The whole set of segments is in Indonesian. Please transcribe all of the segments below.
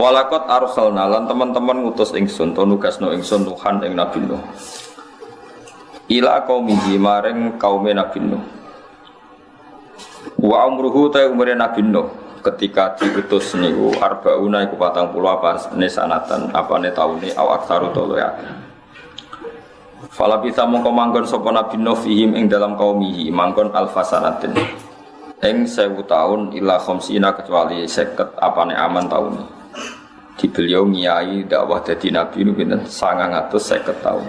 Walakot arsalna lan teman-teman ngutus ingsun to nugasno ingsun Nuhan ing Nabi Nuh. Ila qaumihi maring kaume Nabi Nuh. Wa umruhu ta umure Nabi Nuh ketika diutus niku arbauna iku 40 apa sanatan apane taune au aksaru to ya. Fala bisa mongko manggon sapa Nabi Nuh fihim ing dalam qaumihi manggon alfasanatin. Ing 1000 tahun ila khamsina kecuali 50 apane aman taune. Di beliau ngiyai dakwah dadi nabi niku pinten 950 tahun.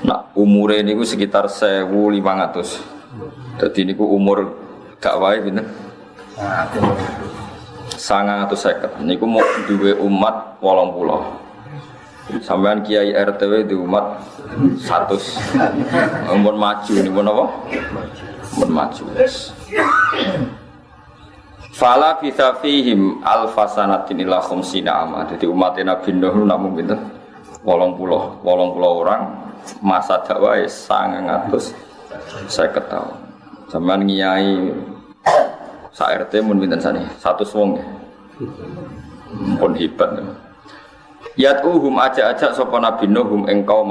Nah, umure niku sekitar 1500. Dadi niku umur dakwah pinten? 950. Niku mau duwe umat 80. Sampean kiai RTW di umat 100. Mun maju niku napa? Mun maju. Fala bisa fihim alfasanatin ila khamsina ama. Jadi umat Nabi Nuh namung pinten? 80 orang masa dakwah 950 tahun. Sampeyan ngiyai sak RT mun pinten sane? 100 wong ya. Pun hebat. Yatuhum ajak-ajak sapa Nabi Nuh hum ing kaum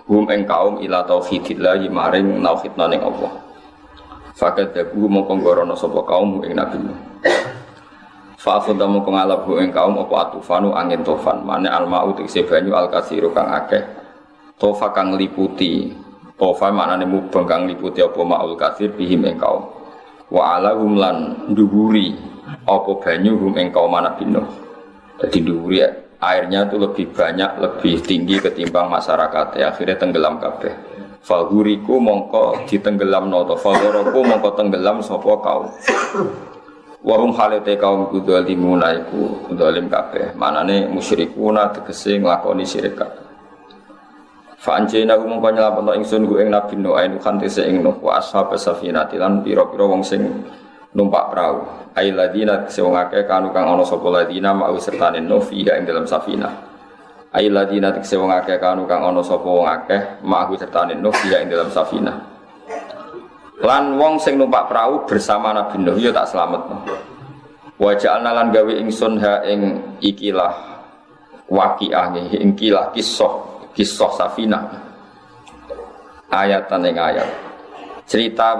hum ing kaum ila tauhidillah maring tauhidna ning Allah. Fakat daku mongko ngorono sapa kaum ing Nabi Nuh. Fa afdha mongko ngalap ing kaum apa atufanu angin tofan. Mane almau tegese banyu alkasiru kang akeh. Tofa kang liputi. Tofa maknane mubeng kang liputi apa maul kasir bihim ing kaum. Wa alahum lan dhuwuri apa banyu hum ing kaum Nabi Nuh. Dadi dhuwuri airnya itu lebih banyak, lebih tinggi ketimbang masyarakat. Akhirnya tenggelam kabeh. Faguriku mongko ditenggelam noto fagoroku mongko tenggelam sapa kaum warum halete kaum iku zalimuna iku zalim kabeh manane musyrikuna tegese nglakoni syirik kabeh fa anjena mongko nyelametno ingsun ku ing Nabi Nuh ainu kantese ing Nuh wa ashab safinati lan pira-pira wong sing numpak prau ai ladina sing akeh kanu kang ana sapa ladina mau sertane Nuh fiha ing dalam safinah ai ladina tekse wong akeh kanu kang ana sapa wong akeh ma'hu sertane Nuh dia ing dalam safinah lan wong sing numpak perahu bersama Nabi Nuh ya tak slametno wa ja'alna lan gawe ingsun ha ing ikilah waqiah ing kilah kisah safinah ayatan ing ayat cerita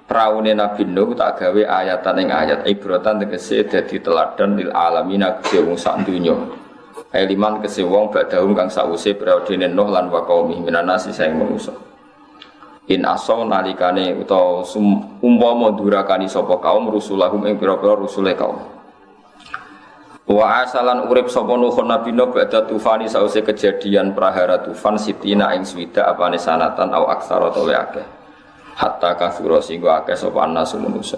praune Nabi Nuh tak gawe ayatan ing ayat ibratan tegese dadi teladan lil alamin kedhe wong sak donya Liman kese wong badahum kang sause periodene Nuh lan wa qaumi minanasi saing manusa. In asaw nalikane utawa umpama durakani sapa kaum rusulahum ing pira-pira rusule kaum. Wa asalan urip sapa Nuh Nabi Nuh badha tufani sause kejadian prahara tufan sitina ing swida apane sanatan au aksara to akeh. Hatta kasura singgo akeh sapa nasu manusa.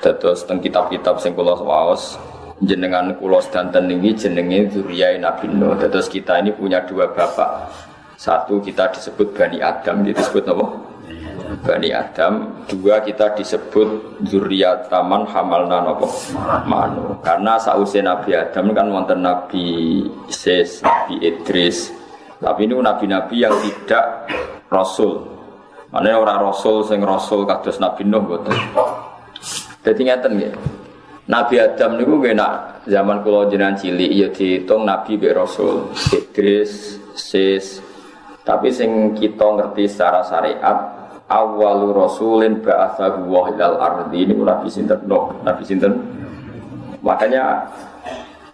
Dados teng kitab-kitab sing kula waos jenengan kula sedanten niki jenenge zuriyae Nabi Nuh. Terus kita ini punya dua bapak. Satu kita disebut Bani Adam, disebut apa? Bani Adam. Dua kita disebut zuriyataman hamalna apa? Manu. Karena sause Nabi Adam kan wonten Nabi Isis, Nabi Idris. Tapi ini nabi-nabi yang tidak rasul. Mane ora rasul sing rasul kados Nabi Nuh mboten. Dadi ngaten nggih. Nabi Adam niku nak zaman kula jenengan cilik ya diitung nabi be rasul Idris, Sis. Tapi sing kita ngerti secara syariat awwalu rasulin ba'atsahu wa ilal ardi niku nabi sinten Nuh, nabi sinten. Makanya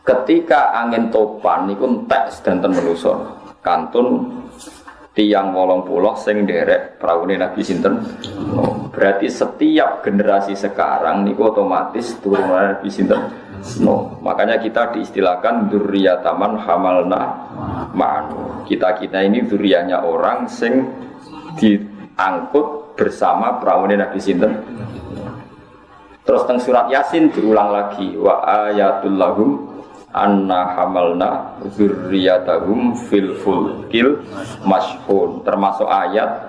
ketika angin topan niku entek sedanten manusa. Kantun tiyang 80 sing nderek praune nabi sinten. Berarti setiap generasi sekarang niku otomatis turunan nabi sinten. Makanya kita diistilahkan dzurriyyataman hamalna ma'anu. Kita ini dzurriyyahnya orang sing diangkut bersama praune nabi sinten. Terus teng surat Yasin diulang lagi wa ayatul lahum anna hamalna dzurriyyatahum fil fulkil mashhun. Termasuk ayat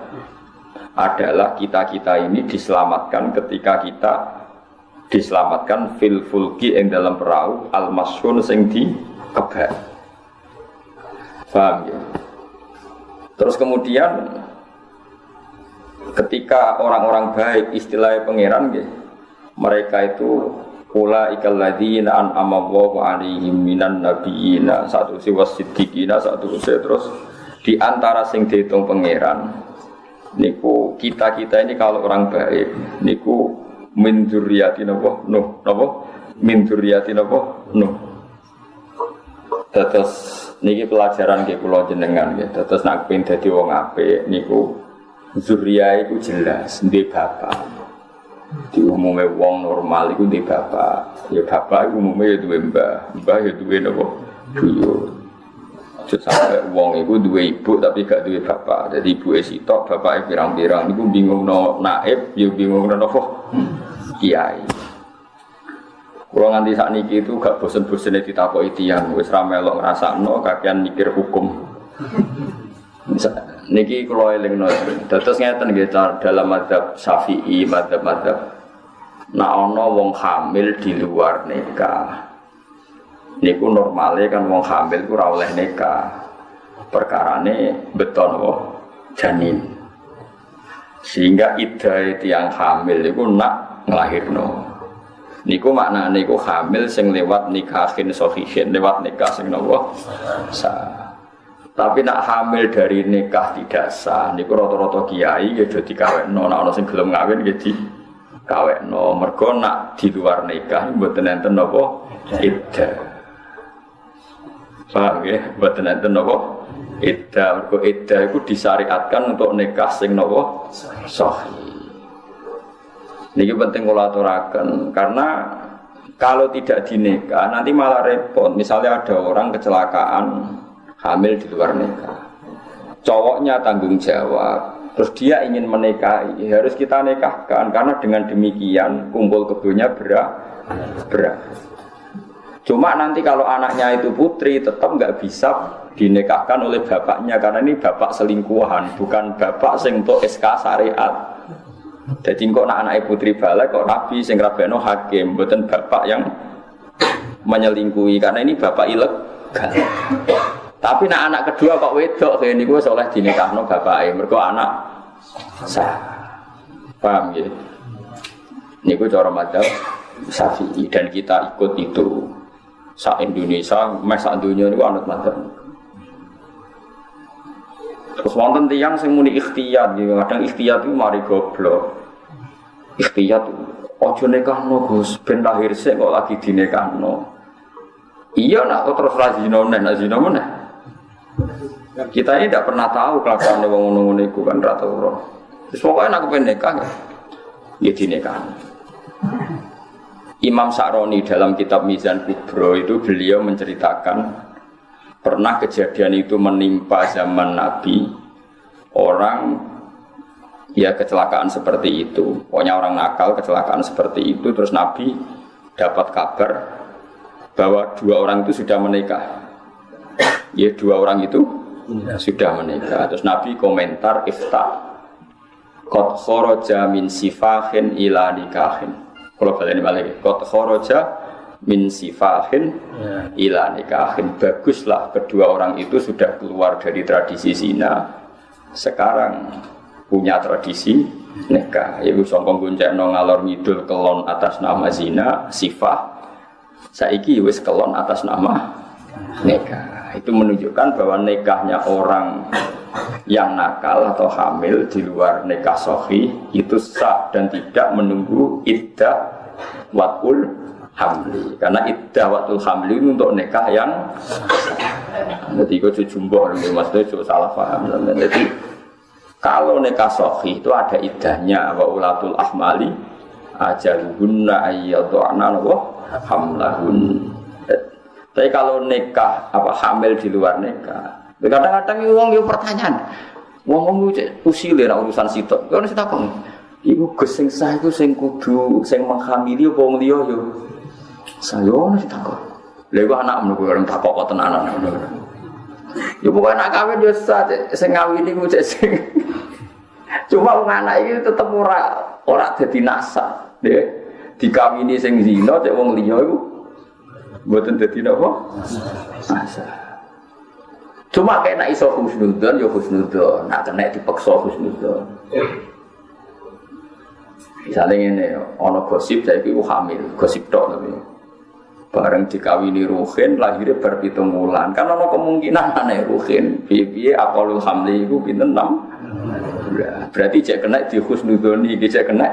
adalah kita ini diselamatkan ketika kita diselamatkan fil fulki yang dalam perahu al mashhun sing di kebar. Paham ya? Terus kemudian ketika orang-orang baik istilahnya pangeran ya, mereka itu ulaikal ladzina an'ama Allahu 'alaihim minan nabiyina satu si wasiddiqina satu si terus di antara sing dihitung pangeran niku kita ini kalau orang baik niku min dzurriyyati napa Nuh napa min dzurriyyati napa Nuh. Terus niki pelajaran nggih kula jenengan nggih. Terus nek pengen dadi wong apik niku zuriyah iku jelas ndek bapak. Di umume wong normal iku ndek bapak. Ya bapak iku umume ya duwe mbah, mbah ya duwe napa buyut. Aja sampe wong iku duwe ibu tapi gak duwe bapak. Jadi ibuke sitok, bapake pirang-pirang niku bingungno naib, ya bingungno napa kiai. Kalau nganti saat ini itu gak bosen-bosennya ditakoki tiyang, wis ra melok ngrasakno kakean mikir hukum. Niki kula elingno. Dados ngeten nggih dalam mazhab Syafi'i, mazhab-mazhab. Nek ana wong hamil di luar nikah. Niku normale kan wong hamil ku ora oleh nikah. Perkarane beton napa janin. Sehingga iddah tiyang hamil iku nak nglahirno. Niku maknane niku hamil sing lewat nikahin sahihin, lewat nikah sing napa sah. Tapi nak hamil dari nikah tidak sah niku rata-rata kiai ya do dikawekno, nek ana sing gelem ngawin ya dikawekno. Mergo nak di luar nikah mboten enten napa iddah. Paham nggih? Mboten enten napa iddah. Mergo iddah iku disyariatkan untuk nikah sing napa sahih. Ini penting kula aturaken karena kalau tidak dinikah nanti malah repot. Misalnya ada orang kecelakaan hamil di luar nikah, cowoknya tanggung jawab, terus dia ingin menikahi, harus kita nikahkan karena dengan demikian kumpul kebunnya berat. Cuma nanti kalau anaknya itu putri tetap nggak bisa dinikahkan oleh bapaknya karena ini bapak selingkuhan, bukan bapak sing untuk SK syariat. Jadi kok anak putri balik kok nabi sing rabeno hakim, mboten bapak yang menyelingkuhi karena ini bapak ilegal. Tapi anak kedua kok wedok kaya niku wis oleh dinikahno bapake, mergo anak sah. Paham nggih? Niku cara mazhab Syafi'i dan kita ikut itu. Sak Indonesia, sak dunia niku anut mazhab. Terus wonten tiyang sing muni ikhtiyat, kadang ikhtiyat itu mari goblok. Ikhtiyat ojo nikahno Gus, ben lahir sik kok lagi dinikahno. Iya nak terus ra zina meneh. Kita ini tidak pernah tahu kelakuan wong ngono-ngono iku kan ra tau. Wis pokoke nak kepen nikah ya dinikahno. Imam Sa'roni dalam kitab Mizan Kubro itu beliau menceritakan pernah kejadian itu menimpa zaman Nabi, orang ya kecelakaan seperti itu. Pokoknya orang nakal kecelakaan seperti itu. Terus Nabi dapat kabar bahwa dua orang itu sudah menikah. Ya dua orang itu sudah menikah. Terus Nabi komentar ifta qad kharaja min sifahin ila nikahin. Kalau baleni balik qad kharaja min sifahin ila nikahin. Baguslah kedua orang itu sudah keluar dari tradisi zina, sekarang punya tradisi nikah. Ibu sombong goncengno ngalor ngidul kelon atas nama zina sifah, saiki wis kelon atas nama nikah. Itu menunjukkan bahwa nikahnya orang yang nakal atau hamil di luar nikah sahih itu sah dan tidak menunggu iddah watul hamli, karena iddah watul hamli itu untuk nikah yang jadi itu jumbo, maksudnya itu salah paham. Jadi kalau nikah sahih itu ada iddahnya, wa ulatul ahmali ajaluhunna ayyadhana wa hamlahun. Tapi kalau nikah apa hamil di luar nikah, kadang-kadang wong yo pertanyaan, wong usile ra urusan sitok. Ono sing takon, iku Gus sing sah iku sing kudu sing menghamili apa wong liya yo. Saya ono sing takon. Lha iku anakmu kok ora takok kok tenanan ngono. Yo pokoke anak kawin yo sah sing ngawini ku sing. Cuma wong anak iki tetep ora dadi nasab, nggih. Dikawini sing zina cek wong liya iku mboten dadi napa? Nasab. Cuma kayak nak iso husnudzon, ya husnudzon. Nak kena dipaksa husnudzon. Misalnya ini, ono gosip saya itu hamil, gosip tok tapi bareng dikawini Ruhin lahirnya ber7 bulan. Kan ono kemungkinan aneh Ruhin, piye aqalul hamli itu pinten 6 bulan. Berarti cek kena di husnudzoni, cek kena.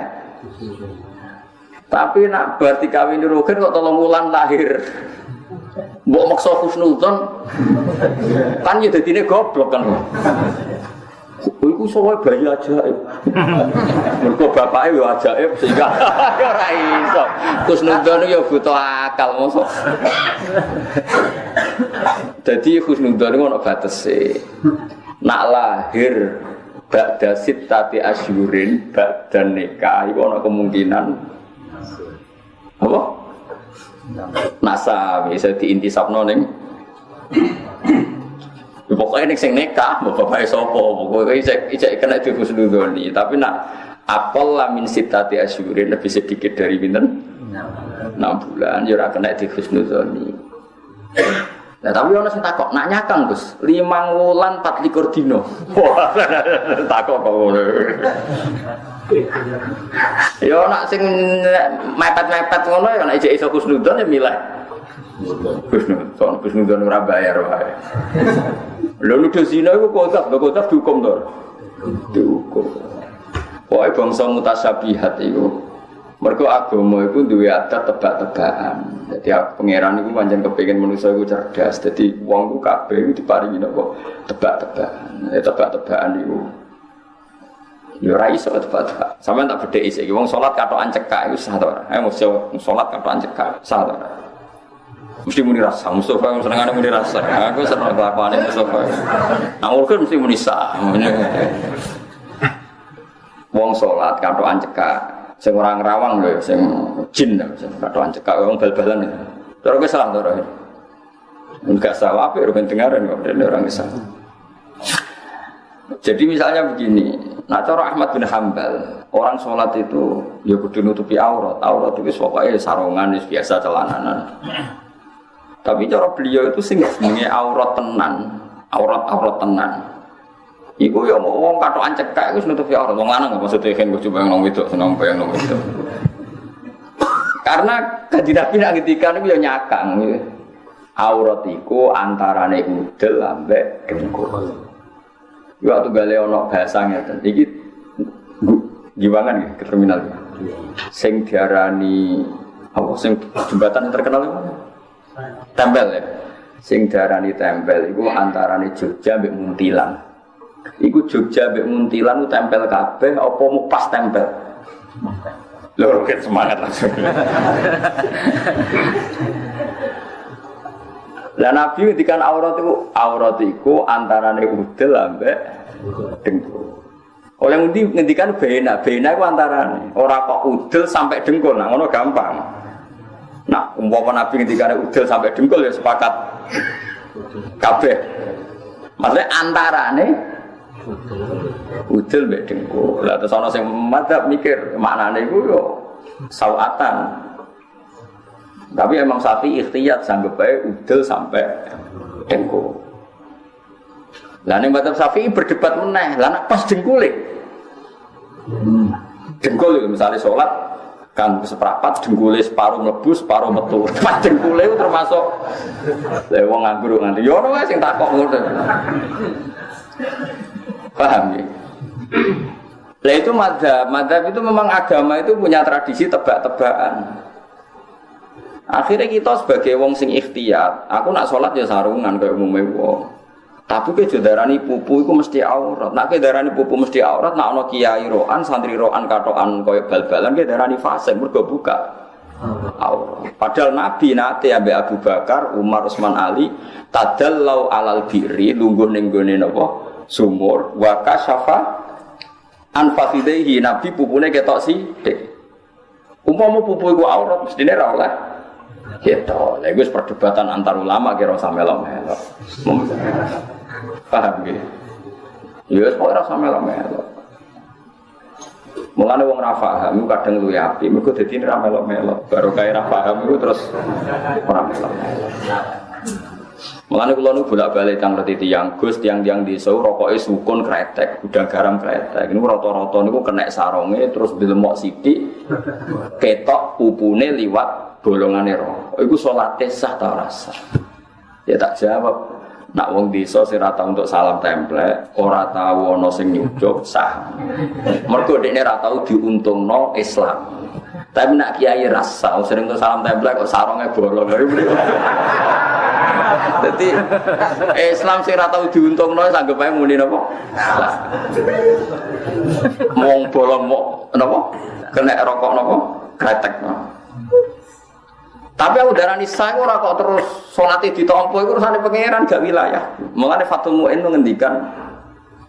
Tapi nak bar dikawini Ruhin kok 3 bulan lahir. Mbok maksa husnudzon kan ya dadine goblok kan. Iku sowe bayi ajaib. Mergo bapake yo ajaib sehingga ora iso. Husnudzon yo butuh akal mosok. Dadi husnudzon iku ono batese. Nak lahir ba'da sittati asyurin ba'da nikah iku ono kemungkinan apa? Nasa bisa diintisabno ning pokoknya ning sing nikah bapake sapa pokoke ijek kena dihusnudzoni tapi nak aqalla min sittati asyurin lebih sedikit dari pinten 6 bulan ya ora kena dihusnudzoni. Nah tapi ono sing takok nak nyakang Gus 5 wulan 24 dina. Wah takok kok ngono. Ya nak sing mepet-mepet ngono ya nek iso husnudzon ya milih. Husnudzon ora bayar wae. Lha nuduh zina iku kodaf dihukum to. Dihukum. Pokoke bangsa mutasyabihat iku. Mergo agama iku duwe adat tebak-tebakan. Dadi pangeran iku pancen kepengin manusa iku cerdas. Dadi wong ku kabeh iku diparingi napa tebak-tebakan. Tebak-tebakan iku ya ora iso tebak-tebakan. Sampeyan tak bedheki iki wong salat katokan cekak iku sah to ora? Ayo mesti salat katokan cekak sah to ora? Mesti muni rasa, Mustafa senengane muni rasa. Aku seneng kelakuane Mustafa. Nah, urut mesti muni sah. Wong salat katokan cekak, sing ora ngrawang lho, sing jin katokan cekak wong bal-balan. Terus wis salah to ora? Enggak salah apa ben dengaran kok orang salah. Jadi misalnya begini, nah cara Ahmad bin Hanbal, orang sholat itu ya kudu nutupi aurat. Aurat itu pokoknya sarungan biasa celananan. Tapi cara beliau itu sing jenenge aurat tenan, aurat tenan. Iku ya wong katokan cekak iku nutupi aurat. Wong lanang maksudnya kan gue coba nang wedok seneng bayang nang wedok. Karena kanjeng Nabi nak ngendikan iku ya nyakang. Aurat iku antarane udel ambek dengkul. Yo waktu gale ono bahasa ngeten. Iki gimana nih ke terminal. Sing diarani apa sing jembatan yang terkenal itu? Tempel ya. Sing diarani tempel iku antarane Jogja mbek Muntilan. Iku Jogja mbek Muntilan ku tempel kabeh apa mu pas tempel? Lho roket semangat langsung. Lah Nabi ngendikan aurat iku antarane udel ambek dengkul. Oleh ngendikan bena iku antarane ora kok udel sampai dengkul. Nah ngono gampang. Nah umpama Nabi ngendikan udel sampai dengkul ya sepakat kabeh. Maksudnya antarane udel mbek dengkul. Lah terus ana sing madzhab mikir maknane iku yo sawatan. Tapi Imam Syafi'i ikhtiyat sanggup bae udel sampai dengkul. Lah ning madzhab Syafi'i berdebat meneh, lah nek pas dengkule. Dengkul itu misalnya salat kan seprapat dengkule separuh mlebu, separuh metu. Pas dengkule itu termasuk lha wong nganggur nganti yo ono wae sing takok ngono. Paham ya? Lah itu madzhab itu memang agama itu punya tradisi tebak-tebakan. Akhirnya kita sebagai wong sing ikhtiyat, aku nak sholat ya sarungan kayak umumnya wong. Tapi ke darani pupu itu mesti aurat. Nak ke darani pupu mesti aurat, nak ono kiai roan, santri roan katokan kayak bal-balan ke darani fasik mergo buka aurat. Padahal Nabi nate ambek Abu Bakar, Umar, Utsman, Ali tadallau alal birri lungguh ning gone napa sumur wa kasyafa an fakhidaihi. Nabi pupune ketok sithik. Umpama pupu iku aurat mestine ra oleh gitu, lha wis perdebatan antar ulama kira usah melok-melok. Paham nggih? Ya wis kok ora usah melok-melok. Mulane wong ra paham kadang luwih apik, mergo dadi ra melok-melok. Baru kae ra paham iku terus ora melok-melok. Mulane kula nu bolak-balik tang reti tiyang Gus tiang-tiang desa rokoke sukun kretek, gudang garam kretek. Niku rata-rata niku kena saronge terus dilemok sithik ketok pupune liwat bolongane rokok. Iku salate sah ta ora sah? Ya tak jawab. Nak wong desa sing ora tau untuk salam templek, ora tau ana sing nyucuk sah. Mergo dekne ora tau diuntungno Islam. Tapi nak kiai rasa sering untuk salam templek kok saronge bolong. Jadi Islam sing ora tau diuntungno sanggep ae muni napa? Wong bolong mok napa? Kena rokok napa? Kretek. Tapi aku darani sah ora kok terus salate ditampa iku urusane pangeran gak wilayah. Mulane Fathul Mu'in ngendikan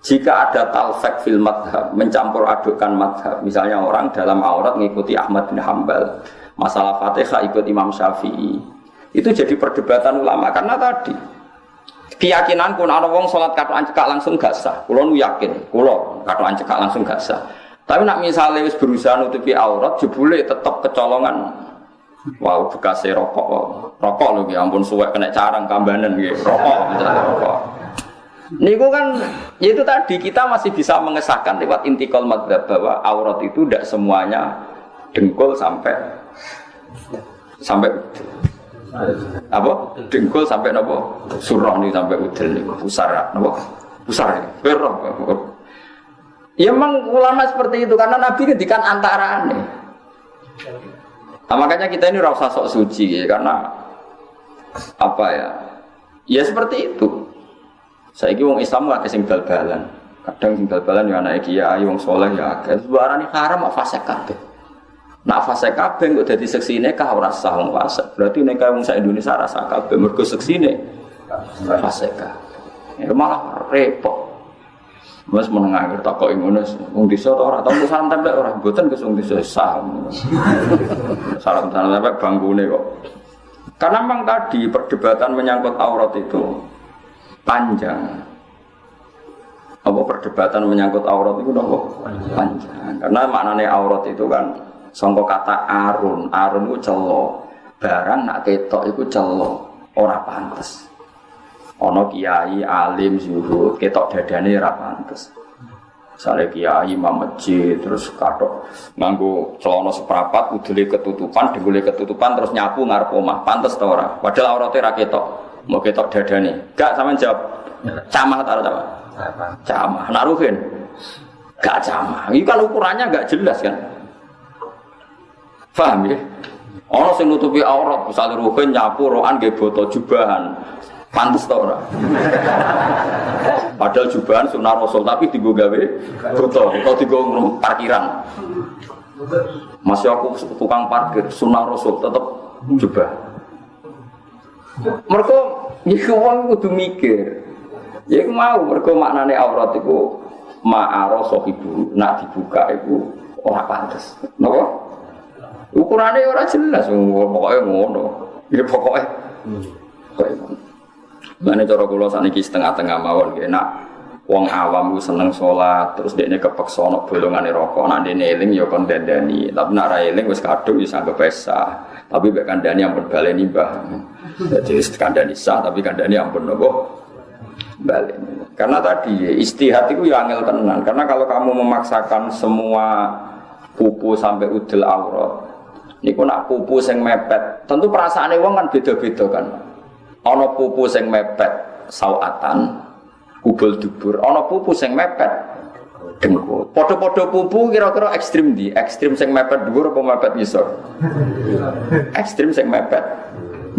jika ada talfek fil madhab, mencampur adukkan madhab, misalnya orang dalam aurat mengikuti Ahmad bin Hanbal, masalah Fatihah ikut Imam Syafi'i, itu jadi perdebatan ulama karena tadi keyakinanku ana wong salat katokan cekak langsung gak sah. Kula nu yakin, kula katokan cekak langsung gak sah. Tapi nak misalnya wis berusaha nutupi aurat jebule tetep kecolongan. Wow, bekasnya rokok lho ya ampun suwek kena carang kambanan nggih. Rokok. Niku kan ya itu tadi kita masih bisa mengesahkan lewat intikal madzhab bahwa aurat itu tidak semuanya dengkul sampai apa? Dengkul sampai napa? Surah ni sampai udel niku pusara napa? Pusara. Berok. Ya memang ulama seperti itu karena Nabi ngendikan antarane. Nah, makanya kita ini rasa sok suci ya, karena apa ya? Ya seperti itu. Saiki wong Islam gak sing bal-balan. Kadang sing bal-balan ya anak kiai wong saleh ya akeh. Sebarane haram kok fasik kabeh. Nak fasik kabeh kok dadi seksine kah ora sah wong fasik. Berarti nek wong sak Indonesia rasa kabeh mergo seksine fasik kabeh. Ya malah repot. Mas menengah akhir takoki ngono wong desa ora tau salam templek ora mboten kes wong desa sah. Salam templek bangkune kok. Karena memang tadi perdebatan menyangkut aurat itu panjang. Apa perdebatan menyangkut aurat itu nopo panjang. Karena maknane aurat itu kan sangka kata arun. Arun itu celo. Barang nak ketok itu celo, ora pantes. Ono kiai alim zuhud ketok dadane ora pantes. Sale kiai imam masjid terus katok nganggo celana seprapat udele ketutupan, dengkule ketutupan terus nyapu ngarep omah. Pantes ta ora? Padahal aurate ra ketok. Mau ketok dadane. Gak sampean jawab. Camah ta ora? Camah. Nak ruhin. Gak camah. Iki kan ukurannya gak jelas kan. Paham ya? Ono sing nutupi aurat, misale ruhin nyapu rokan nggih boto jubahan. Pantes ta ora? Padahal jubahan sunah Rasul tapi dienggo gawe boto atau dienggo parkiran. Masih aku tukang parkir sunah Rasul tetep jubah. Mergo iki wong kudu mikir. Ya iku mau mergo maknane aurat iku ma'ara sahibu nak dibuka iku ora pantes. Napa? Ukurane ora jelas pokoke ngono. Ya pokoke. Mane cara kula sakniki setengah-tengah mawon nggih nak wong awam ku seneng salat terus dekne kepeksa ana bolongane rokok nak dene eling ya kon dandani tapi nak ra eling wis kadung wis anggap sah tapi mek kandhani ampun baleni mbah dadi wis kandhani sah tapi kandhani ampun nopo baleni karena tadi istihad itu ya angel tenan karena kalau kamu memaksakan semua pupu sampai udel aurat niku nak pupu sing mepet tentu perasaane wong kan beda-beda kan. Ana pupu sing mepet sawatan kubul dubur ana pupu sing mepet dengkul padha-padha pupu kira-kira ekstrem ndi ekstrem sing mepet dhuwur apa mepet ngisor ekstrem sing mepet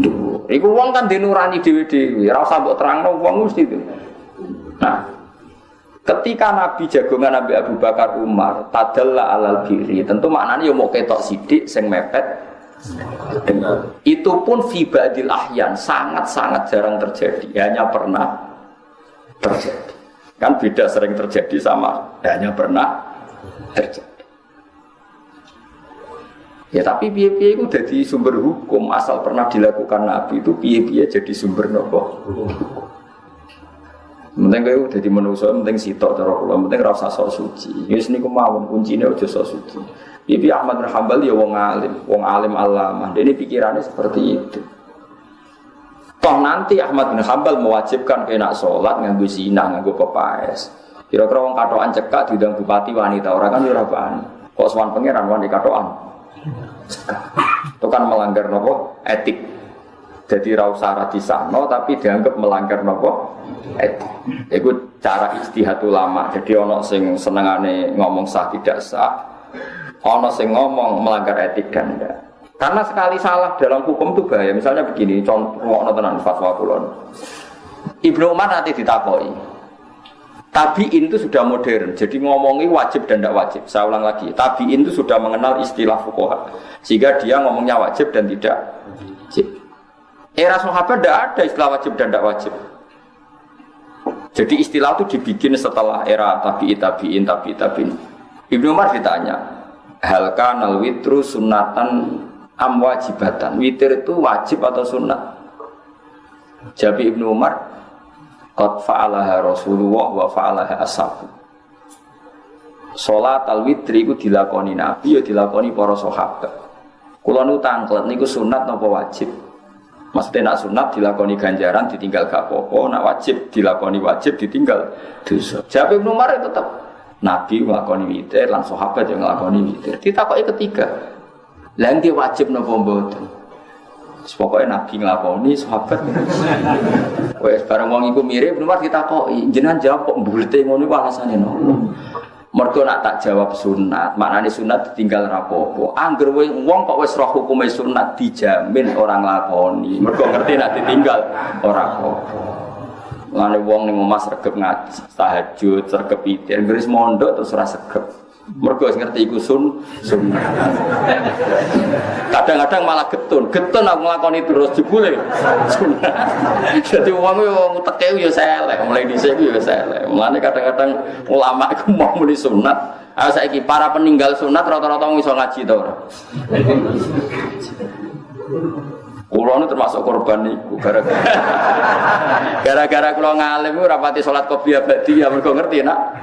dhuwur iku wong kan dinurani dhewe-dhewe ora usah mbok terangno wong mesti itu nah ketika Nabi jagongan Nabi Abu Bakar Umar tadalla alal biri tentu maknanya ya mau ketok sidik sing mepet itu pun fi ba'dil ahyan sangat-sangat jarang terjadi hanya pernah terjadi kan beda sering terjadi sama hanya pernah terjadi ya tapi piye-piye itu jadi sumber hukum asal pernah dilakukan Nabi itu piye-piye jadi sumber nopo penting kaya jadi manusia penting sitok cara kula penting ra usah sok suci wis niku mawon kuncine aja sok suci Ibi Ahmad bin Hanbal ya wong alim alama. Dene pikirannya seperti itu. Toh nanti Ahmad bin Hanbal mewajibkan kena sholat nganggo zina, nganggo pepaes. Kira-kira wong katokan cekak diundang bupati wanita orang kan ora bani. Kok sowan pangeran wanita katokan. Itu kan melanggar nopo etik. Jadi ra usah ra disahno tapi dianggap melanggar nopo etik. Iku cara ijtihad ulama. Jadi ana sing senengane ngomong sah tidak sah, ana sing ngomong melanggar etik dan enggak. Karena sekali salah dalam hukum itu bahaya. Misalnya begini, contoh tenan fatwa kulon. Ibnu Umar nanti ditakoi. Tabi'in itu sudah modern, jadi ngomongi wajib dan tidak wajib. Saya ulang lagi, tabi'in itu sudah mengenal istilah fuqaha, sehingga dia ngomongnya wajib dan tidak wajib. Era sahabat tidak ada istilah wajib dan tidak wajib. Jadi istilah itu dibikin setelah era tabi'in. Ibnu Umar ditanya, hal kanal witru sunnatan am wajibatan? Witir itu wajib atau sunnat? Jawab Ibnu Umar, qad fa'alaha Rasulullah wa fa'alaha ashabu. Salat al-witri itu dilakoni Nabi, ya dilakoni para sahabat. Kula nu tanglet niku sunat napa wajib? Maksudnya nak sunat dilakoni ganjaran, ditinggal gak apa-apa, nak wajib dilakoni wajib, ditinggal dosa. Jawab Ibnu Umar tetap Nabi nglakoni witir, lan sahabat yang nglakoni witir. Ditakoki ketiga, lha nggih wajib napa mboten? Pokoknya Nabi nglakoni, sahabat. Wes bareng wong iku mirip, nomor ditakoki, jenengan jawab kok mbulete ngono iku alasane nopo? Mergo nak tak jawab sunat, maknane sunat ditinggal ra apa-apa. Angger wong kok wis roh hukume sunat dijamin orang nglakoni. Mergo ngerti nak ditinggal ora apa-apa. Lane wong ning omah sregep ngaji, tahajud, sregep witir, ngris mondok terus ora sregep. Mergo ngerti iku sunnah. Kadang-kadang malah getun aku nglakoni terus jebule sunnah. Dadi wong uteke yo selek, mulai dhisik yo selek. Mulane kadang-kadang ulama iku mau muni sunat. Ah saiki para peninggal sunat rata-rata iso ngaji ta ora? Kulo nu termasuk korban niku gara-gara kulo ngalim ora pati salat qobliyah ba'diyah mergo ngerti nak.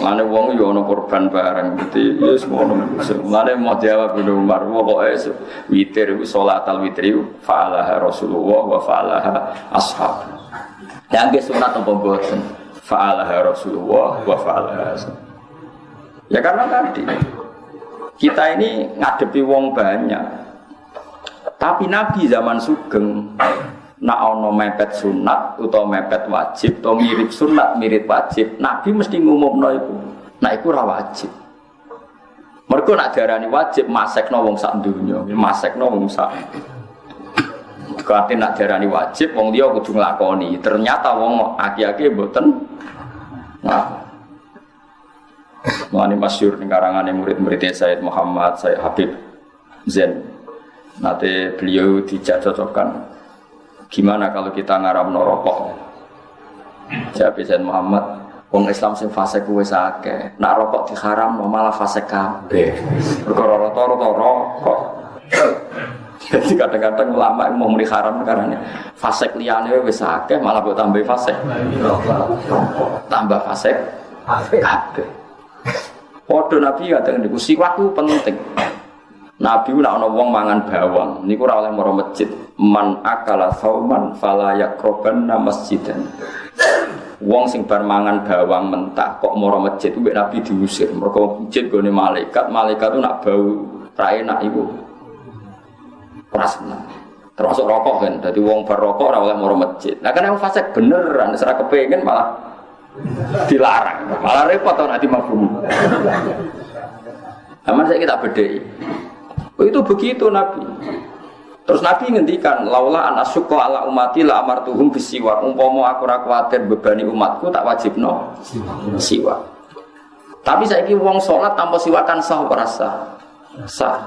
Lane wong yo ana korban bareng dadi wis ngono. Lane mau jawab Ibnu Umar pokoke witir iku salatal witri fa'alaha Rasulullah wa fa'alaha ashab. Yang sunat apa mboten? Fa'alaha Rasulullah wa fa'alaha ashab. Ya karena tadi kita ini ngadepi wong banyak. Tapi Nabi zaman sugeng nak ono mepet sunat atau mepet wajib atau mirip sunat mirip wajib, Nabi mesti ngumumno iku. Nah iku ora wajib. Mergo nak diarani wajib masekno wong sak donya, masekno wong sak. Kate nak diarani wajib wong liya kudu nglakoni. Ternyata wong aki-aki mboten. Nah. Mane masyhur ning karangane murid-murid Sayyid Muhammad, Sayyid Habib Zain. Nanti beliau dijajocokkan gimana kalau kita ngaramno rokok? Jawab Sayyid Muhammad, wong Islam sing fasik kuwi akeh. Nek rokok diharamno malah fasik kabeh. Perkara rata-rata rokok. Jadi kadang-kadang ulama mau muni haram karena fasik liyane wis akeh malah mbok tambah fasik. Tambah fasik kabeh. Padha Nabi kadang niku siwak ku penting. Nabi nek ana wong mangan bawang niku ora oleh maro masjid. Man akala sauman fala yaqrabanna masjidan. Wong sing bar mangan bawang mentah kok maro masjid kuwi Nabi diusir. Mergo masjid gone malaikat itu nak bau ra enak iku. Prasna. Termasuk rokok kan. Dadi wong bar rokok ora oleh maro masjid. Nah kan yang fasik beneran ora kepengin malah dilarang, malah repot atau nanti mafhum. Aman saya kita bedai. Oh, itu begitu Nabi. Terus Nabi ngendikan, laula an asyqa ala ummati la amartuhum bisiwak. Umpama aku ora kuwatir bebani umatku tak wajibno siwak. Tapi saiki wong salat tanpa siwakan sah ora sah? Sah.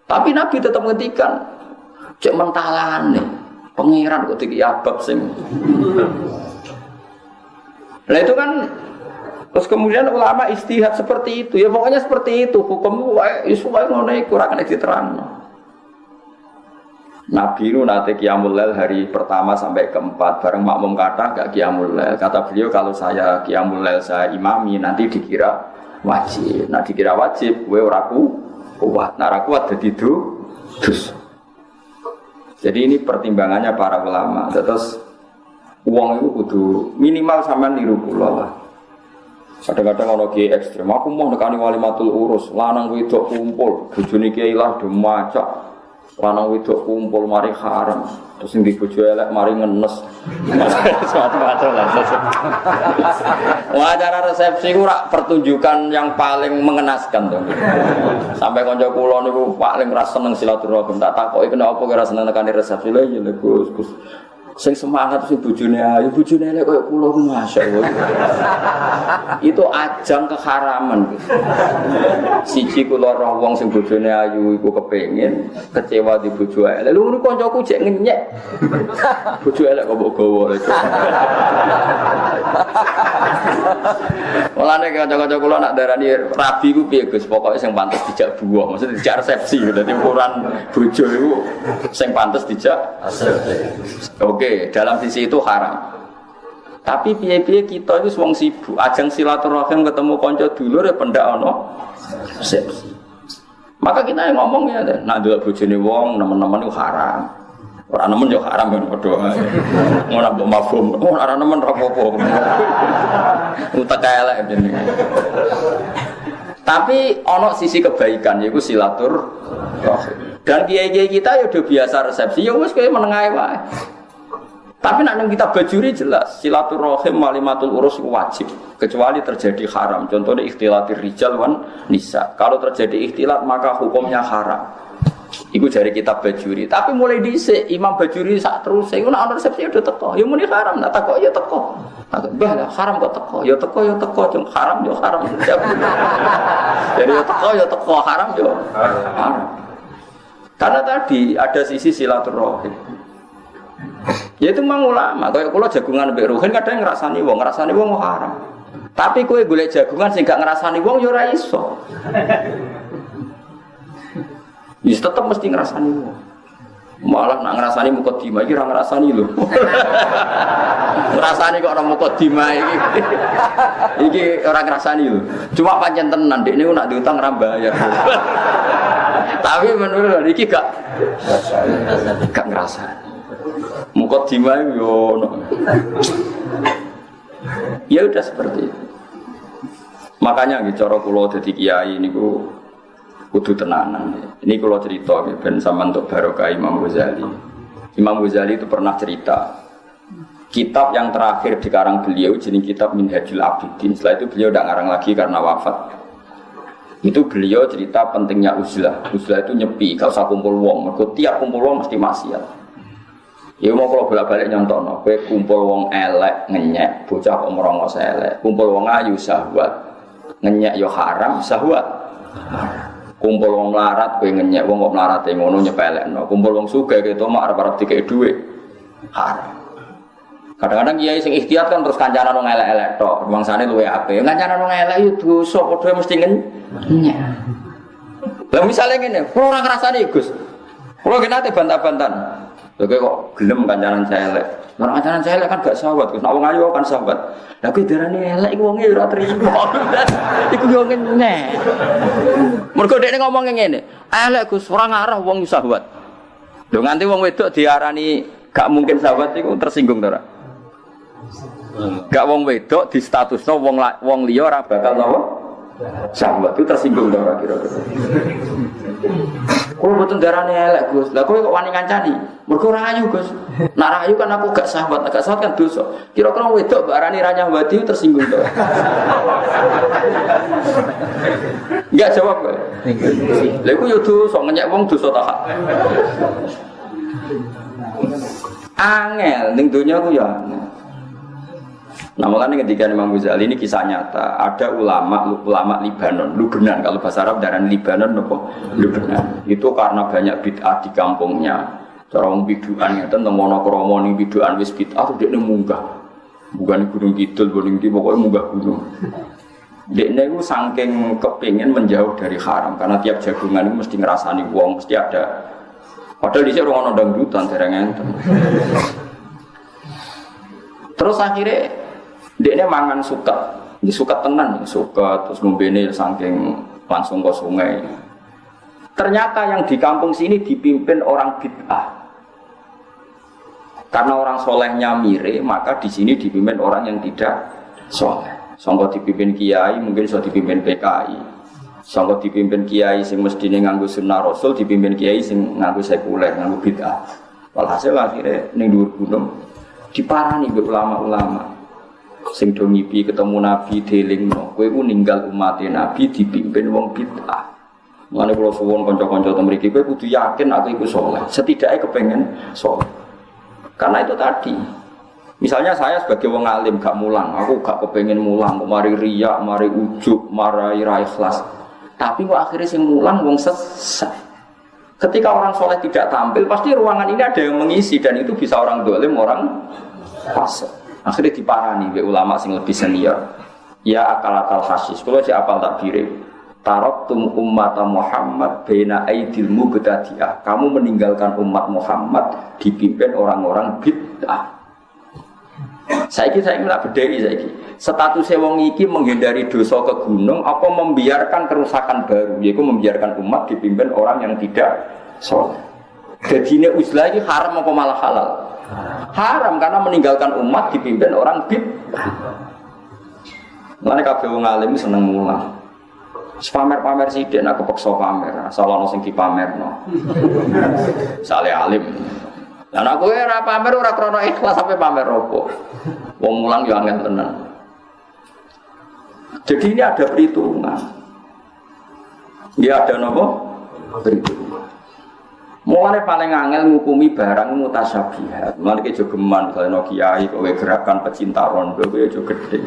Tapi Nabi tetap ngendikan, cek mentalane pangeran kok dikiabab sing. Nah itu kan terus kemudian ulama istihad seperti itu ya pokoknya seperti itu hukum isu wae ngono iku ora kena diterangno. Nabi nu nate qiyamul lail hari pertama sampai keempat bareng makmum kata gak qiyamul lail. Kata beliau kalau saya qiyamul lail saya imami nanti dikira wajib. Nah dikira wajib kowe ora kuat. Nah ora kuat dadi dus. Jadi ini pertimbangannya para ulama. Terus uang itu kudu minimal sampean niru kula lah. Kadang-kadang ono kiai ekstrem, aku mau nekani walimatul urus, lanang wedok kumpul, bojone kiai lah do macak. Lanang wedok kumpul mari haram. Terus sing di bojo elek mari ngenes. Suatu-suatu lah. Acara resepsi ku rak pertunjukan yang paling mengenaskan to. Sampai kanca kula niku paling ra seneng silaturahim. Tak takoki kenapa kira seneng nekani resepsi lho ya Gus. Sing semangat sing bojone ayu, bojone elek koyo kula masyaallah. Itu ajang keharaman. Siji kula roh wong sing bojone ayu iku kepengin kecewa di bojo elek. Lha ngono kancaku jek ngenyek. Bojo elek kok mbok gawa. Mulane kanca-kanca kula nak darani rabi ku piye Gus, pokoke sing pantes dijak buah, maksud dijak resepsi. Dadi ukuran bojo iku sing pantes dijak resepsi. Oke, dalam sisi itu haram. Tapi piye-piye kita itu wong sibuk, ajang silaturahim ketemu kanca dulur ya pendak ana resepsi. Maka kita yang ngomong ya, nak ndelok bojone wong nemen-nemen itu haram. Ora nemen yo haram ben padha ae. Ngono mbok mafhum, ora nemen ra apa-apa. Utek elek jenenge. Tapi ana sisi kebaikan yaiku silaturahim. Dan kiai-kiai kita ya udah biasa resepsi, ya wis kowe menengae wae. Tapi nak nang kita bajuri jelas silaturahim walimatul urus wajib kecuali terjadi haram. Contohnya ikhtilatir rijal wan nisa. Kalau terjadi ikhtilat maka hukumnya haram. Iku jari kitab bajuri. Tapi mulai dhisik Imam Bajuri sak terus iku nek ana resepsi udah teko. Ya muni haram, nak takok ya teko. Mbah lah haram kok teko. Ya teko ya teko, jeng haram ya haram. Jadi ya teko, haram ya haram. Karena tadi ada sisi silaturahim. Ya itu mang ulama, kayak kula jagungan mbek ruhin kadang ngrasani wong haram. Tapi kowe golek jagungan sing gak ngrasani wong ya ora iso. Wis tetep mesti ngrasani wong. Malah nak ngrasani mukadimah iki ora ngrasani lho. Ngrasani kok ora mukadimah iki. Iki ora ngrasani lho. Cuma pancen tenan ndek niku nak diutang ora bayar. Tapi menurut iki gak ngrasani. Mukadimah yo ono. Ya udah seperti itu. Makanya nggih cara kula dadi kiai niku kudu tenanan. Ini kalau cerita ben sampean untuk barokah Imam Ghazali. Imam Ghazali itu pernah cerita kitab yang terakhir dikarang beliau jenis kitab Minhajul Abidin. Setelah itu beliau tidak ngarang lagi karena wafat. Itu beliau cerita pentingnya uzlah. Uzlah itu nyepi, gak usah kumpul wong. Mergo tiap kumpul wong mesti maksiat. Ya mau kalau bolak-balik nyontono, kowe kumpul wong elek ngenyek, bocah kok merongos elek. Kumpul wong ayu syahwat. Ngenyek yo haram, syahwat. Kumpul wong melarat, kowe ngenyek wong kok melarate ngono nyepelekno. Kumpul wong sugih keto mak arep-arep dikek dhuwit. Haram. Kadang-kadang kiai sing ikhtiar kan terus kancanan wong elek-elek tok, bangsane luwe apik. Kancanan wong elek yo dosa padha mesti ngenyek. Lah misale ngene, kula ora ngrasani Gus. Kula ki nate bantah-bantan. Lha kok gelem kancanan saya elek. Nek kancanan saya elek kan gak sahabat, Gus. Nek wong ayu kan sahabat. Lah kuwi darane elek iku wonge ora trimo. Iku yo ngenyek. Mergo dekne ngomong ngene, elek Gus ora ngarah wong sahabat. Lho nganti wong wedok diarani gak mungkin sahabat iku tersinggung to ora? Gak wong wedok di statusno wong liya ora bakal napa? Sahabat itu tersinggung to ora kira-kira. Kulo mboten darane elek Gus. Lah kowe kok wani ngancani? Mergo ora ayu Gus. Nek ora ayu kan aku gak sahabat kan dosa. Kira-kira wedok mbak arani ra nyahwati tersinggung to. Enggak jawab kowe. Lha iku yo dosa ngenyek wong dosa ta. Angel ning donya ku ya. Nah makanya ketika Imam Ghazali ini kisah nyata, ada ulama Libanon, Lubnan, kalau bahasa Arab darah Libanon, Lubnan. Itu karena banyak bid'ah di kampungnya. Cara orang bid'ah itu tentang monokromo nih bid'ah wis bid'ah tuh dia munggah, bukan gunung kidul, gunung di pokoknya munggah gunung. Dia itu saking kepingin menjauh dari haram, karena tiap jagungan itu mesti ngerasani wong, mesti ada. Padahal di sini orang dangdutan, dereng enten. Terus akhirnya dia mangan suka tenan, suka terus ngombene saking langsung ke sungai. Ternyata yang di kampung sini dipimpin orang bid'ah. Karena orang solehnya mire, maka di sini dipimpin orang yang tidak soleh. Sangka dipimpin kiai, mungkin sudah dipimpin PKI. Sangka dipimpin kiai sing mestine nganggo sunnah Rasul, dipimpin kiai sing nganggo sekuler, nganggo bid'ah. Walhasil akhirnya ning dhuwur gunung diparani mbek ulama-ulama. Sing do ngipi ketemu Nabi delingno, kowe ku ninggal umat Nabi dipimpin wong bid'ah. Mulane kula suwun kanca-kanca teng mriki kowe kudu yakin aku iku saleh. Setidaknya kepengen saleh. Karena itu tadi. Misalnya saya sebagai wong alim gak mulang, aku gak kepengen mulang, kok mari riya, mari ujub, mari ra ikhlas. Tapi kok akhirnya sing mulang wong sesat. Ketika orang soleh tidak tampil, pasti ruangan ini ada yang mengisi dan itu bisa orang dolim, orang fasik. Akhirnya diparani oleh ulama sing lebih senior. Ya akalatal hasis. Kalau si apal takbire, taraktum ummata Muhammad baina aidil mubtadi'ah. Kamu meninggalkan umat Muhammad dipimpin orang-orang bid'ah. Saiki saya tak bedheki saiki. Statusnya wong iki menghindari dosa ke gunung apa membiarkan kerusakan baru, yaitu membiarkan umat dipimpin orang yang tidak saleh. Dadine uzlah iki haram apa malah halal? Haram karena meninggalkan umat dipimpin orang bid'ah. Lan kabeh wong alim seneng mulang. Pamer-pamer sithik nek kepeksa pamer, asal ana sing dipamerno. Sale alim. Lan aku ora pamer ora krana ikhlas sampai pamer opo. Wong mulang yo angel tenan. Jadi ini ada perhitungan. Dia ada napa? Perhitungan. Mulane paling angel ngukumi barang mutasyabihat. Mulane ki jogeman kalau kiai kowe gerakan pecinta rondo kowe aja gedhe.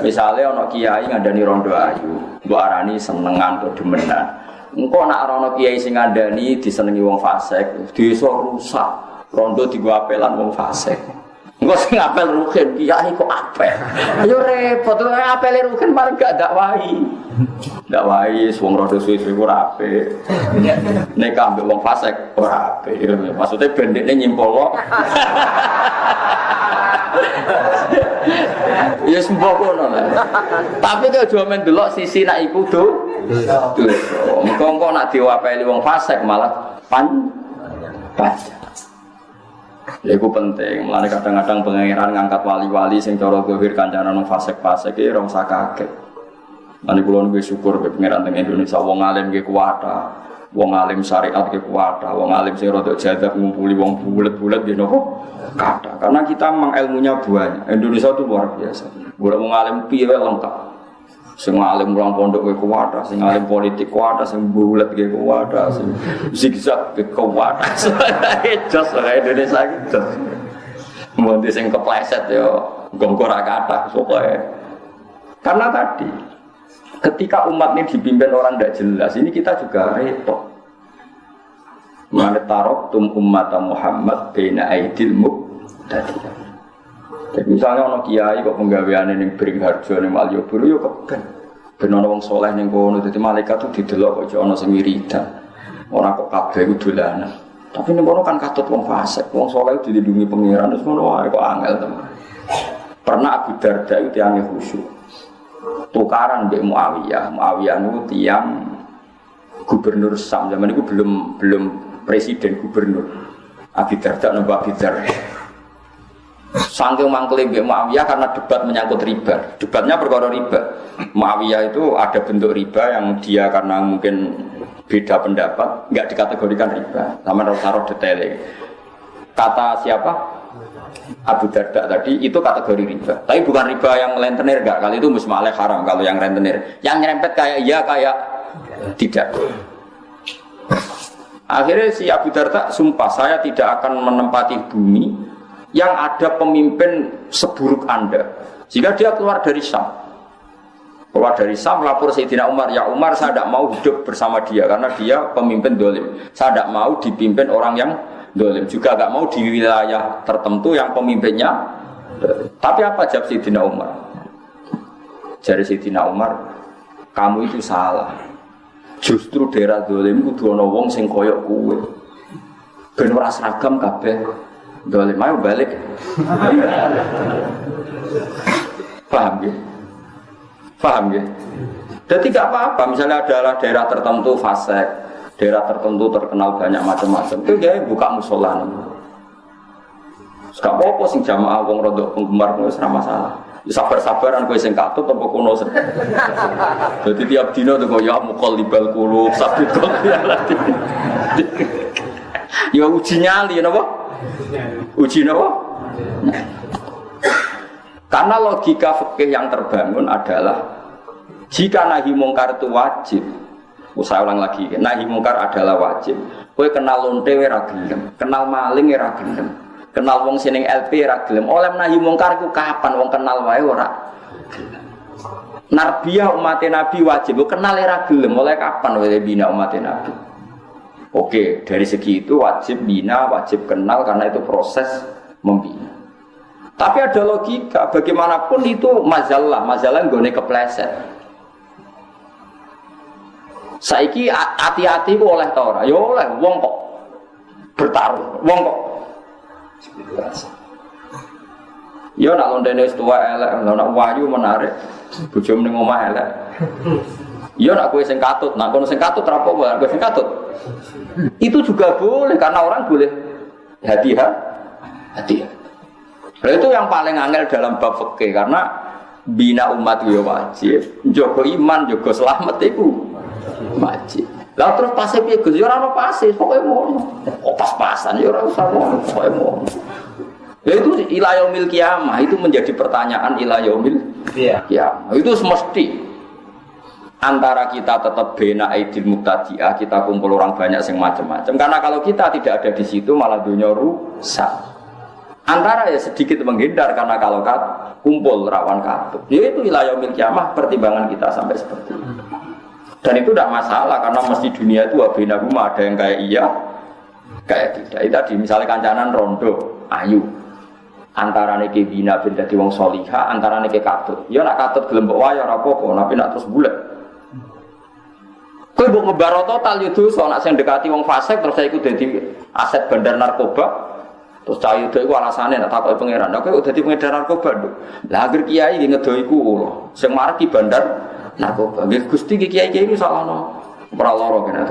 Misale ana kiai ngandani rondo ayu, mbok arani senengan to demenan. Engko nek ana kiai sing ngandani disenengi wong fasik, desa rusak. Rondo digo apelan wong fasik. Engko sing apel rugen kiai kok apel. Ayo repot lho apele rugen bareng gak dakwahi. Dakwahi wong rondo suwe-suwe ora apik. Nek ambek wong fasik ora apik. Maksudnya bendekne nyimpol kok. Ya sembuh kono lah. Tapi kok aja men delok sisi nek iku dosa. Engko nek diwapeli wong fasik malah panjang. Ya itu penting, mulane kadang-kadang pengeran ngangkat wali-wali sing cara zahir kancanan wong fasik-fasik iki ora usah kaget. Lan kula nggih syukur be pengeran teng Indonesia wong alim nggih kuwata, wong alim syariat nggih kuwata, wong alim sing rada jadah ngumpuli wong bulet-bulet nggih napa kathah. Karena kita memang ilmunya banyak. Indonesia itu luar biasa. Ora wong alim piye wae lengkap. Sing alim mulang pondok nggih kuwata, sing alim politik kuwata, sing bulet nggih kuwata, sing zigzag nggih kuwata. Jos ora Indonesia iki jos. Mun sing kepleset yo gongko ra kathah pokoke. Karena tadi ketika umat ini dipimpin orang tidak jelas, ini kita juga repot. Manetarotum ummata Muhammad baina aidil muqtadi'ah. Jadi misalnya ono kiai kok penggaweane ning Beringharjo ning Malioboro yo keben. Ben ono wong saleh ning kono dadi malaikat tuh didelok kok ono sing wiridan. Ora kok kabeh ku dolanan. Tapi ning kono kan katut wong fasik, wong saleh dilindungi pangeran terus ngono wae kok angel temen. Pernah Abu Darda itu tiange khusyuk. Tukaran mbek Muawiyah. Muawiyah niku tiyang gubernur Sam, zaman itu belum presiden gubernur. Abu Darda napa Abu Darda. Saking mangkele mbek Muawiyah karena debat menyangkut riba. Debatnya perkara riba. Muawiyah itu ada bentuk riba yang dia karena mungkin beda pendapat enggak dikategorikan riba. Sama taruh detailnya. Kata siapa? Abu Darda tadi itu kategori riba. Tapi bukan riba yang rentenir enggak. Kali itu musmaleh haram kalau yang rentenir. Yang nyerempet kayak iya kayak tidak. Akhirnya si Abu Darda sumpah saya tidak akan menempati bumi yang ada pemimpin seburuk Anda. Jika dia keluar dari Syam, lapor Sayyidina Umar, ya Umar saya tidak mau hidup bersama dia karena dia pemimpin dolim. Saya tidak mau dipimpin orang yang dolim, juga tidak mau di wilayah tertentu yang pemimpinnya. Tapi apa jawab Sayyidina Umar? Jadi Sayyidina Umar, kamu itu salah. Justru daerah dolim kudu ana wong sing koyok kowe. Ben ora seragam kabeh. Dolim ayo balik. Paham ya? Paham ya? Jadi tidak apa-apa. Misalnya adalah daerah tertentu fasik, daerah tertentu terkenal banyak macam-macam. Itu dia buka musola. Gak apa-apa sing jamaah wong rodok penggemar wis ora masalah. Ya sabar-sabaran kowe sing katut apa kono. Dadi tiap dina tuh ya muqallibal qulub sabit qalbi alati. Ya uji nyali napa? Uji napa? Karena logika fikih yang terbangun adalah jika nahi mungkar itu wajib. Saya ulang lagi, nahi mungkar adalah wajib. Kowe kenal lonte ora gelem, kenal maling ora gelem. Kenal wong seneng LP ora gelem. Oleh nahi mungkar ku kapan wong kenal wae ora gelem. Narbiyah umat Nabi wajib, kenal ora gelem. Oleh kapan wae bina umat Nabi? Oke, dari segi itu wajib bina, wajib kenal karena itu proses membina. Tapi ada logika, bagaimanapun itu mazalah nggone kepleset. Saiki hati-hati ku oleh ta ora? Ya oleh, wong kok bertaruh, wong kok ya nak londene wis tuwa elek, nak wayu menarik, bojomu ning omah elek. Ya nak kowe sing katut, nak kono sing katut ora apa-apa, kowe sing katut. Itu juga boleh karena orang boleh hati-hati. Itu yang paling angel dalam bab fikih karena bina umat itu wajib, jaga iman, jaga selamat itu wajib. Lah terus pasif piye Gus? Ya ora ono pasif, pokoke ngono. Kok pas-pasan ya ora usah ngono, pokoke ngono. Ya itu ila yaumil qiyamah itu menjadi pertanyaan ila yaumil qiyamah. Itu semesti antara kita tetap bena aidil muqtadi'ah, kita kumpul orang banyak yang macam-macam. Karena kalau kita tidak ada di situ malah dunia rusak. Antara ya sedikit menghindar karena kalau kumpul rawan katut. Ya itu ila yaumil qiyamah pertimbangan kita sampai seperti itu. Dan itu tidak masalah karena mesti dunia itu wabina rumah ada yang kayak iya, kayak tidak. Itu tadi misalnya kancanan rondo, ayu. Antara niki bina bin dadi wong soliha, antara niki katut. Ya nak katut gelem mbok wae ora apa-apa, tapi nak terus bulet. Kowe mbok ngebaro total yo dosa, nak sing dekati wong fasik terus saya iku dadi aset bandar narkoba. Terus cah itu iku alasane nak takoki pangeran. Lah kowe dadi pengedar narkoba lho. Lah agar kiai nggih ngedo iku lho. Sing marki bandar narkoba. Nggih Gusti kiai-kiai iki salahno. Ora lara kene.